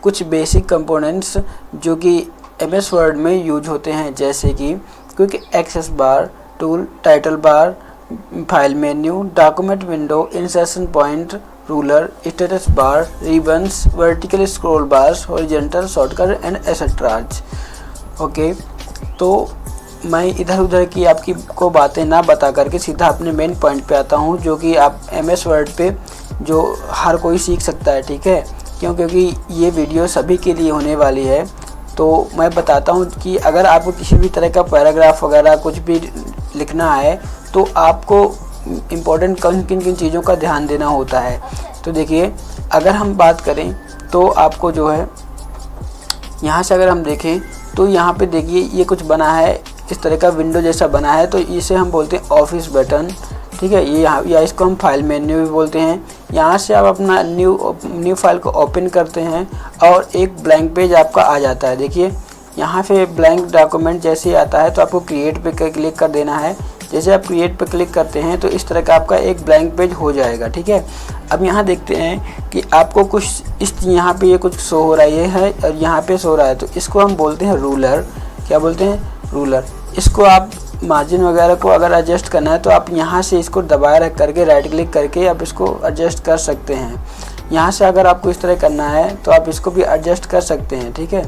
कुछ basic components जो कि MS वर्ड में यूज होते हैं, जैसे कि quick access bar, tool, title bar, file menu, document window, insertion point, ruler, status bar, ribbons, vertical scroll bars, horizontal shortcut and etcetera. Okay, तो मैं इधर उधर की आपकी को बातें ना बता करके सीधा अपने मेन पॉइंट पे आता हूँ, जो कि आप MS वर्ड पे जो हर कोई सीख सकता है, ठीक है। क्योंकि ये वीडियो सभी के लिए होने वाली है। तो मैं बताता हूँ कि अगर आपको किसी भी तरह का पैराग्राफ वगैरह कुछ भी लिखना है तो आपको इम्पोर्टेंट किन किन चीज़ों का ध्यान देना होता है। तो देखिए, अगर हम बात करें तो आपको जो है यहाँ से अगर हम देखें तो यहाँ पे देखिए ये कुछ बना है, इस तरह का विंडो जैसा बना है, तो इसे हम बोलते हैं ऑफिस बटन, ठीक है। ये यहाँ या इसको हम फाइल मेन्यू भी बोलते हैं। यहाँ से आप अपना न्यू फाइल को ओपन करते हैं और एक ब्लैंक पेज आपका आ जाता है। देखिए यहाँ पे ब्लैंक डॉक्यूमेंट जैसे आता है तो आपको क्रिएट पे क्लिक कर देना है। जैसे आप क्रिएट पे क्लिक करते हैं तो इस तरह का आपका एक ब्लैंक पेज हो जाएगा, ठीक है। अब यहाँ देखते हैं कि आपको कुछ इस यहाँ पे ये कुछ शो हो रहा है और यहाँ पे शो रहा है, तो इसको हम बोलते हैं रूलर। क्या बोलते हैं? रूलर। इसको आप मार्जिन वगैरह को अगर एडजस्ट करना है तो आप यहाँ से इसको दबाए रख करके राइट क्लिक करके आप इसको एडजस्ट कर सकते हैं। यहाँ से अगर आपको इस तरह करना है तो आप इसको भी एडजस्ट कर सकते हैं, ठीक है।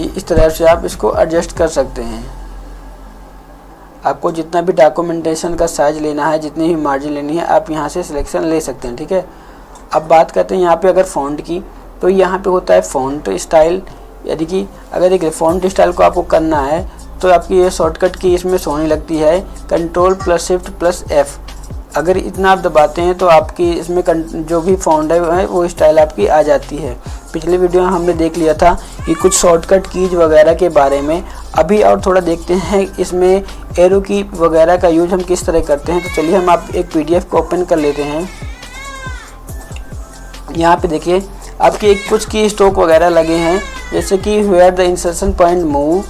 इस तरह से आप इसको एडजस्ट कर सकते हैं। आपको जितना भी डॉक्यूमेंटेशन का साइज लेना है, जितनी भी मार्जिन लेनी है, आप यहाँ से सिलेक्शन ले सकते हैं, ठीक है। अब बात करते हैं यहाँ पे अगर फ़ॉन्ट की, तो यहाँ पे होता है फ़ॉन्ट स्टाइल। यानी कि अगर देखिए फ़ॉन्ट स्टाइल को आपको करना है तो आपकी ये शॉर्टकट की इसमें सोने लगती है Ctrl+Shift+F। अगर इतना आप दबाते हैं तो आपकी इसमें जो भी फ़ॉन्ट है वो स्टाइल आपकी आ जाती है। पिछले वीडियो में हमने देख लिया था कि कुछ शॉर्टकट कीज वगैरह के बारे में। अभी और थोड़ा देखते हैं इसमें एरो की वगैरह का यूज हम किस तरह करते हैं। तो चलिए हम आप एक PDF को ओपन कर लेते हैं। यहाँ पे देखिए आपके कुछ की स्टॉक वगैरह लगे हैं, जैसे कि where the insertion point move.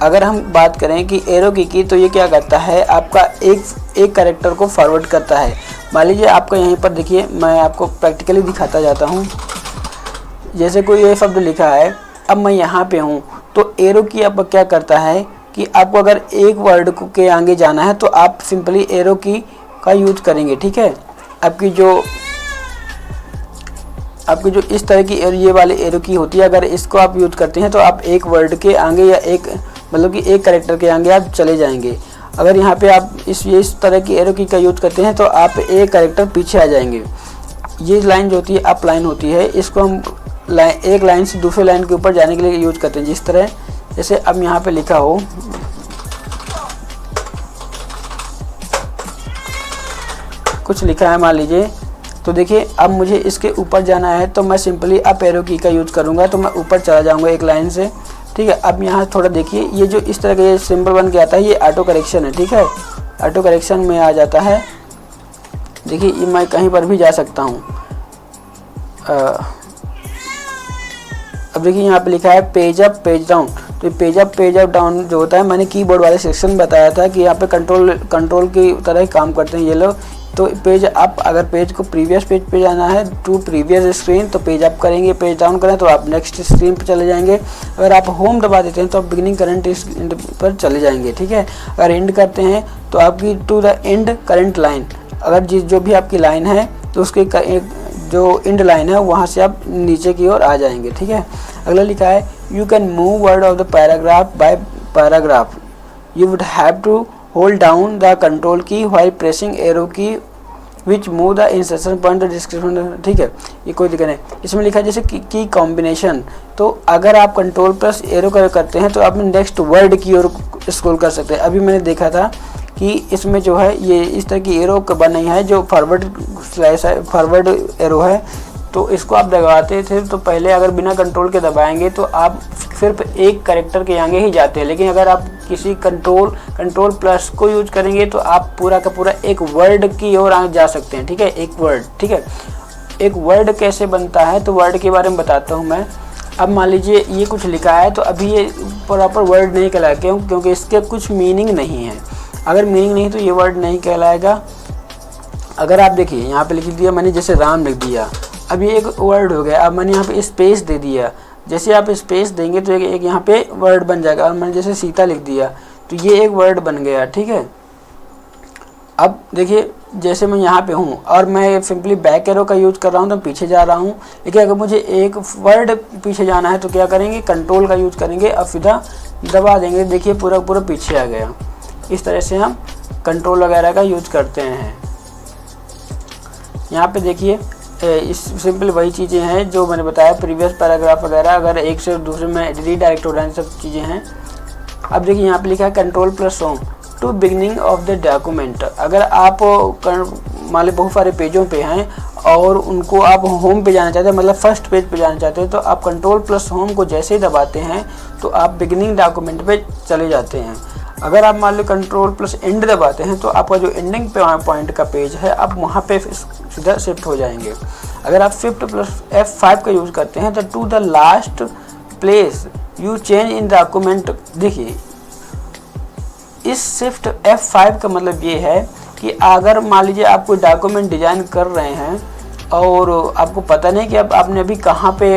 अगर हम बात करें कि एरो की तो ये क्या करता है, आपका एक कैरेक्टर को फॉरवर्ड करता है। मान लीजिए आपका यहीं पर देखिए, मैं आपको प्रैक्टिकली दिखाता जाता हूँ। जैसे कोई ये शब्द लिखा है, अब मैं यहाँ पे हूँ, तो एरो की आपका क्या करता है कि आपको अगर एक वर्ड के आगे जाना है तो आप सिंपली एरो की का यूज करेंगे, ठीक है। आपकी जो इस तरह की ये वाले एरो की होती है, अगर इसको आप यूज करते हैं तो आप एक वर्ड के आगे या मतलब कि एक कैरेक्टर के आगे आप चले जाएंगे। अगर यहाँ पे आप इस तरह की एरो की का यूज करते हैं तो आप एक कैरेक्टर पीछे आ जाएंगे। ये लाइन जो होती है अप लाइन होती है, इसको हम एक लाइन से दूसरे लाइन के ऊपर जाने के लिए यूज करते हैं। जिस तरह जैसे अब यहाँ पे लिखा हो कुछ लिखा है मान लीजिए, तो देखिए अब मुझे इसके ऊपर जाना है तो मैं सिंपली अप एरो की का यूज करूँगा तो मैं ऊपर चला जाऊँगा एक लाइन से, ठीक है। अब यहाँ थोड़ा देखिए ये जो इस तरह का ये सिंबल बन के आता है, ये ऑटो करेक्शन है, ठीक है। ऑटो करेक्शन में आ जाता है। देखिए ये मैं कहीं पर भी जा सकता हूँ। अब देखिए यहाँ पे लिखा है पेज अप पेज डाउन। तो पेज अप डाउन जो होता है, मैंने कीबोर्ड वाले सेक्शन बताया था कि यहाँ पे कंट्रोल की तरह ही काम करते हैं ये लोग। तो पेज अप, अगर पेज को प्रीवियस पेज पे जाना है टू प्रीवियस स्क्रीन तो पेज अप करेंगे, पेज डाउन करें तो आप नेक्स्ट स्क्रीन पर चले जाएंगे। अगर आप होम दबा देते हैं तो आप बिगिनिंग करंट पर चले जाएंगे, ठीक है। अगर एंड करते हैं तो आपकी to the end current line, अगर जो भी आपकी लाइन है तो उसके जो एंड लाइन है वहाँ से आप नीचे की ओर आ जाएंगे, ठीक है। अगला लिखा है you can move word of the paragraph by paragraph, you would have to hold down the control key while pressing arrow key which move the insertion point description, ठीक है। ये कोई दिक्कत नहीं। इसमें लिखा है जैसे की कॉम्बिनेशन, तो अगर आप कंट्रोल प्लस एरो करते हैं तो आप नेक्स्ट वर्ड की ओर स्क्रॉल कर सकते हैं। अभी मैंने देखा था कि इसमें जो है ये इस तरह की एरो बनी है जो फॉरवर्ड एरो है, तो इसको आप दबाते थे तो पहले अगर बिना कंट्रोल के दबाएंगे तो आप सिर्फ एक कैरेक्टर के आगे ही जाते हैं। लेकिन अगर आप किसी कंट्रोल प्लस को यूज करेंगे तो आप पूरा का पूरा एक वर्ड की ओर आगे जा सकते हैं, ठीक है। एक वर्ड, ठीक है। एक वर्ड कैसे बनता है तो वर्ड के बारे में बताता हूँ मैं। अब मान लीजिए ये कुछ लिखा है तो अभी ये प्रॉपर वर्ड नहीं कहलाएगा, क्योंकि इसके कुछ मीनिंग नहीं है। अगर मीनिंग नहीं तो ये वर्ड नहीं कहलाएगा। अगर आप देखिए यहाँ पे लिख दिया मैंने, जैसे राम लिख दिया अब ये एक वर्ड हो गया। अब मैंने यहाँ पे स्पेस दे दिया, जैसे आप स्पेस देंगे तो एक यहाँ पे वर्ड बन जाएगा। और मैंने जैसे सीता लिख दिया तो ये एक वर्ड बन गया, ठीक है। अब देखिए जैसे मैं यहाँ पे हूँ और मैं सिंपली बैक एरो का यूज कर रहा हूँ तो पीछे जा रहा हूँ, लेकिन अगर मुझे एक वर्ड पीछे जाना है तो क्या करेंगे, कंट्रोल का यूज करेंगे और सीधा दबा देंगे, देखिए पूरा पूरा पीछे आ गया। इस तरह से हम कंट्रोल वगैरह का यूज करते हैं। यहाँ पे देखिए इस सिंपल वही चीज़ें हैं जो मैंने बताया, प्रीवियस पैराग्राफ वगैरह अगर एक से दूसरे में रीडायरेक्ट हो रहे हैं, सब चीज़ें हैं। अब देखिए यहाँ पे लिखा है control plus home to beginning of the document. अगर आप मान लो बहुत सारे पेजों पे हैं और उनको आप होम पे जाना चाहते हैं, मतलब फर्स्ट पेज पे जाना चाहते हैं, तो आप कंट्रोल प्लस होम को जैसे ही दबाते हैं तो आप बिगनिंग डॉक्यूमेंट पे चले जाते हैं। अगर आप मान लो कंट्रोल प्लस एंड दबाते हैं तो आपका जो एंडिंग पॉइंट का पेज है आप वहाँ पे सीधा शिफ्ट हो जाएंगे। अगर आप शिफ्ट प्लस F5 का यूज़ करते हैं तो to the last place you change in document. देखिए इस शिफ्ट F5 का मतलब ये है कि अगर मान लीजिए आप कोई डॉक्यूमेंट डिज़ाइन कर रहे हैं और आपको पता नहीं कि अब आपने अभी कहाँ पे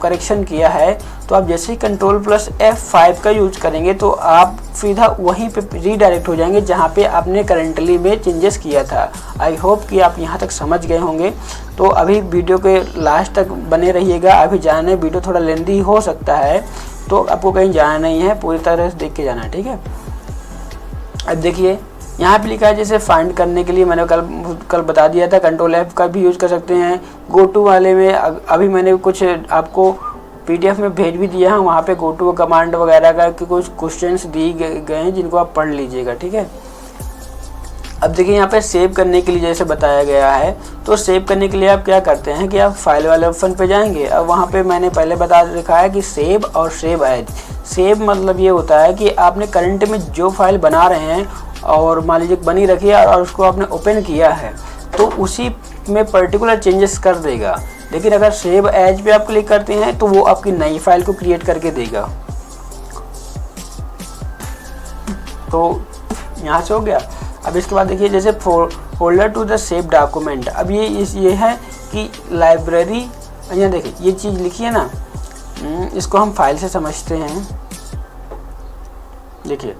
करेक्शन किया है, तो आप जैसे ही कंट्रोल प्लस F5 का यूज करेंगे तो आप सीधा वहीं पे रीडायरेक्ट हो जाएंगे जहाँ पे आपने करंटली में चेंजेस किया था। आई होप कि आप यहाँ तक समझ गए होंगे। तो अभी वीडियो के लास्ट तक बने रहिएगा। अभी जाने वीडियो थोड़ा लेंदी हो सकता है तो आपको कहीं जाना नहीं है, पूरी तरह से देख के जाना है, ठीक है। अब देखिए यहाँ पे लिखा है जैसे फाइंड करने के लिए मैंने कल बता दिया था कंट्रोल F का भी यूज़ कर सकते हैं। गो टू वाले में अभी मैंने कुछ आपको PDF में भेज भी दिया है, वहाँ पे गो टू कमांड वगैरह का कुछ क्वेश्चंस दिए गए हैं जिनको आप पढ़ लीजिएगा, ठीक है। अब देखिए यहाँ पे सेव करने के लिए जैसे बताया गया है, तो सेव करने के लिए आप क्या करते हैं कि आप फाइल वाले ऑप्शन पे जाएंगे। अब वहाँ पे मैंने पहले बता रखा है कि सेव और सेव एज। सेव मतलब ये होता है कि आपने करंट में जो फाइल बना रहे हैं और मान लीजिए बनी रखी है और उसको आपने ओपन किया है तो उसी में पर्टिकुलर चेंजेस कर देगा। लेकिन अगर सेव एज पे आप क्लिक करते हैं तो वो आपकी नई फाइल को क्रिएट करके देगा। तो यहाँ से हो गया। अब इसके बाद देखिए जैसे folder to the save document. अब ये है कि लाइब्रेरी, यहाँ देखिए ये चीज़ लिखी है ना, इसको हम फाइल से समझते हैं। देखिए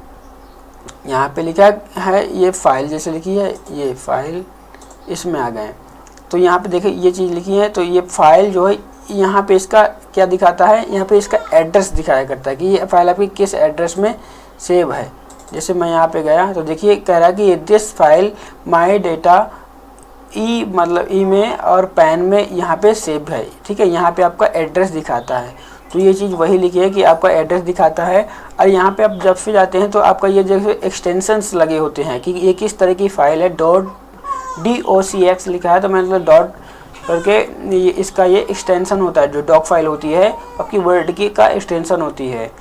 यहाँ पे लिखा है ये फाइल जैसे लिखी है, ये फाइल इसमें आ गए। तो यहाँ पे देखिए ये चीज़ लिखी है, तो ये फाइल जो है यहाँ पे इसका क्या दिखाता है, यहाँ पे इसका एड्रेस दिखाया करता है कि ये फाइल आपकी किस एड्रेस में सेव है। जैसे मैं यहाँ पे गया तो देखिए कह रहा है कि दिस फाइल माई डेटा ई मतलब ई में और पैन में यहाँ पे सेव है, ठीक है। यहाँ पे आपका एड्रेस दिखाता है, तो ये चीज़ वही लिखी है कि आपका एड्रेस दिखाता है। और यहाँ पे आप जब से जाते हैं तो आपका ये जैसे एक्सटेंशंस लगे होते हैं कि ये किस तरह की फ़ाइल है। .docx लिखा है तो मतलब डॉट करके ये इसका ये एक्सटेंशन होता है। जो डॉक फाइल होती है आपकी वर्ड की का एक्सटेंशन होती है,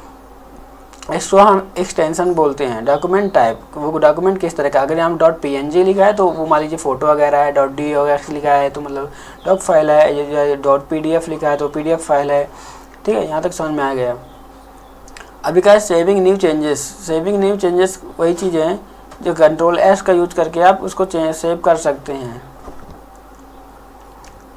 इसको हम एक्सटेंशन बोलते हैं। डॉक्यूमेंट टाइप, वो डॉक्यूमेंट किस तरह का, अगर हम .png लिखा है तो वो मान लीजिए फ़ोटो वगैरह है। .docx लिखा है तो मतलब डॉक फाइल है। .pdf लिखा है तो PDF फाइल है, ठीक है। यहाँ तक समझ में आ गया। अभी क्या है saving new changes. Saving new changes वही चीज़ें हैं जो कंट्रोल S का यूज करके आप उसको सेव कर सकते हैं।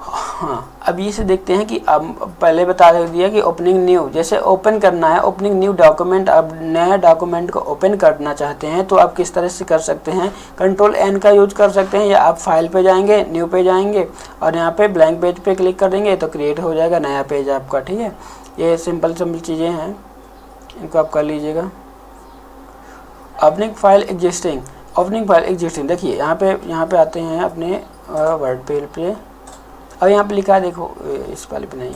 हाँ, अब ये से देखते हैं कि अब पहले बता दिया कि ओपनिंग न्यू, जैसे ओपन करना है ओपनिंग न्यू डॉक्यूमेंट। अब नया डॉक्यूमेंट को ओपन करना चाहते हैं तो आप किस तरह से कर सकते हैं, कंट्रोल N का यूज कर सकते हैं, या आप फाइल पे जाएंगे, न्यू पे जाएंगे और यहाँ पे ब्लैंक पेज पे क्लिक कर देंगे तो क्रिएट हो जाएगा नया पेज आपका, ठीक है। ये सिंपल चीज़ें हैं, इनको आप कर लीजिएगा। Opening file existing, opening file existing. देखिए यहाँ पे आते हैं अपने वर्ड पेज पे और यहाँ पे लिखा है, देखो इस वाले पे नहीं,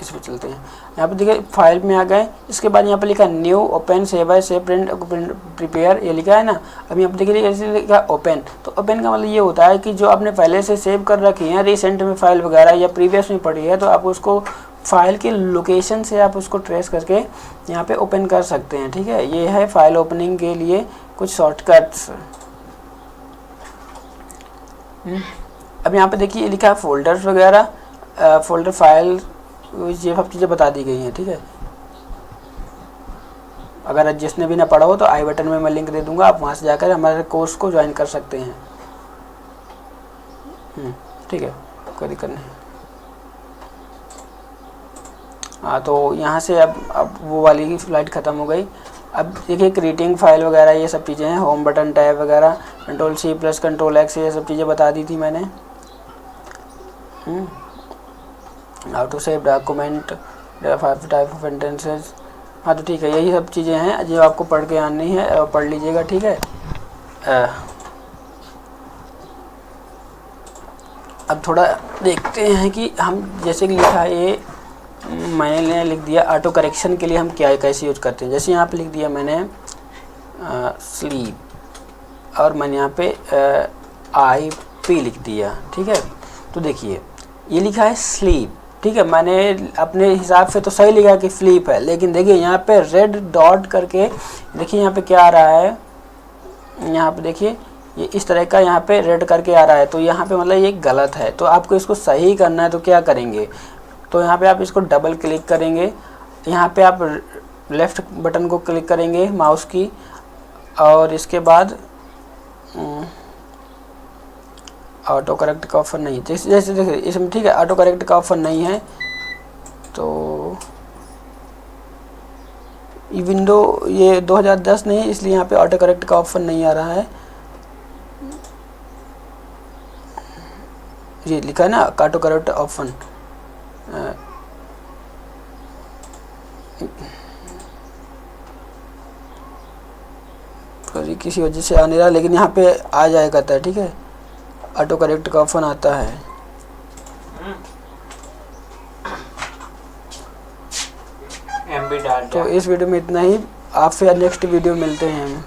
इस पे चलते हैं। यहाँ पे देखिए फाइल में आ गए। इसके बाद यहाँ पे लिखा new, open, save as, save, print, prepare, ये लिखा है ना। अब यहाँ पे देखिए ऐसे लिखा ओपन, तो ओपन का मतलब ये होता है कि जो आपने पहले से सेव कर रखी है रिसेंट में फाइल वगैरह या प्रीवियस में पड़ी है, तो आप उसको फाइल की लोकेशन से आप उसको ट्रेस करके यहाँ पे ओपन कर सकते हैं, ठीक है। ये है फाइल ओपनिंग के लिए कुछ शॉर्टकट्स। अब यहाँ पे देखिए लिखा है फोल्डर्स वगैरह, फोल्डर फाइल, ये सब चीज़ें बता दी गई हैं, ठीक है। अगर जिसने भी ना पढ़ा हो तो आई बटन में मैं लिंक दे दूंगा, आप वहाँ से जाकर हमारे कोर्स को ज्वाइन कर सकते हैं, ठीक है, कोई दिक्कत नहीं। हाँ, तो यहाँ से अब वो वाली स्लाइड ख़त्म हो गई। अब देखिए क्रिएटिंग फाइल वगैरह ये सब चीज़ें हैं, होम बटन टैब वगैरह, control C plus control X ये सब चीज़ें बता दी थी मैंने। How to save document, type of sentences. हाँ तो ठीक है, यही सब चीज़ें हैं जो आपको पढ़ के आनी है और पढ़ लीजिएगा, ठीक है। अब थोड़ा देखते हैं कि हम जैसे कि लिखा है ये, मैंने लिख दिया ऑटो करेक्शन के लिए हम क्या कैसे यूज करते हैं। जैसे यहाँ पे लिख दिया मैंने स्लीप और मैंने यहाँ पे IP लिख दिया, ठीक है। तो देखिए ये लिखा है स्लीप, ठीक है, मैंने अपने हिसाब से तो सही लिखा कि स्लीप है, लेकिन देखिए यहाँ पे रेड डॉट करके देखिए यहाँ पे क्या आ रहा है, यहाँ पे देखिए ये इस तरह का यहाँ पे रेड करके आ रहा है, तो यहाँ पे मतलब ये गलत है। तो आपको इसको सही करना है तो क्या करेंगे, तो यहाँ पे आप इसको डबल क्लिक करेंगे, यहाँ पे आप लेफ़्ट बटन को क्लिक करेंगे माउस की, और इसके बाद ऑटो करेक्ट का ऑप्शन नहीं, जैसे जैसे देखिए इसमें, ठीक है, ऑटो करेक्ट का ऑप्शन नहीं है, तो ये विंडो ये 2010 नहीं है, इसलिए यहाँ पे ऑटो करेक्ट का ऑप्शन नहीं आ रहा है। ये लिखा है ना ऑटो करेक्ट ऑप्शन, किसी वजह से आ नहीं रहा, लेकिन यहाँ पे आ जाया करता है, ठीक है, ऑटो करेक्ट का ऑप्शन आता है। तो इस वीडियो में इतना ही, आपसे नेक्स्ट वीडियो मिलते हैं हम।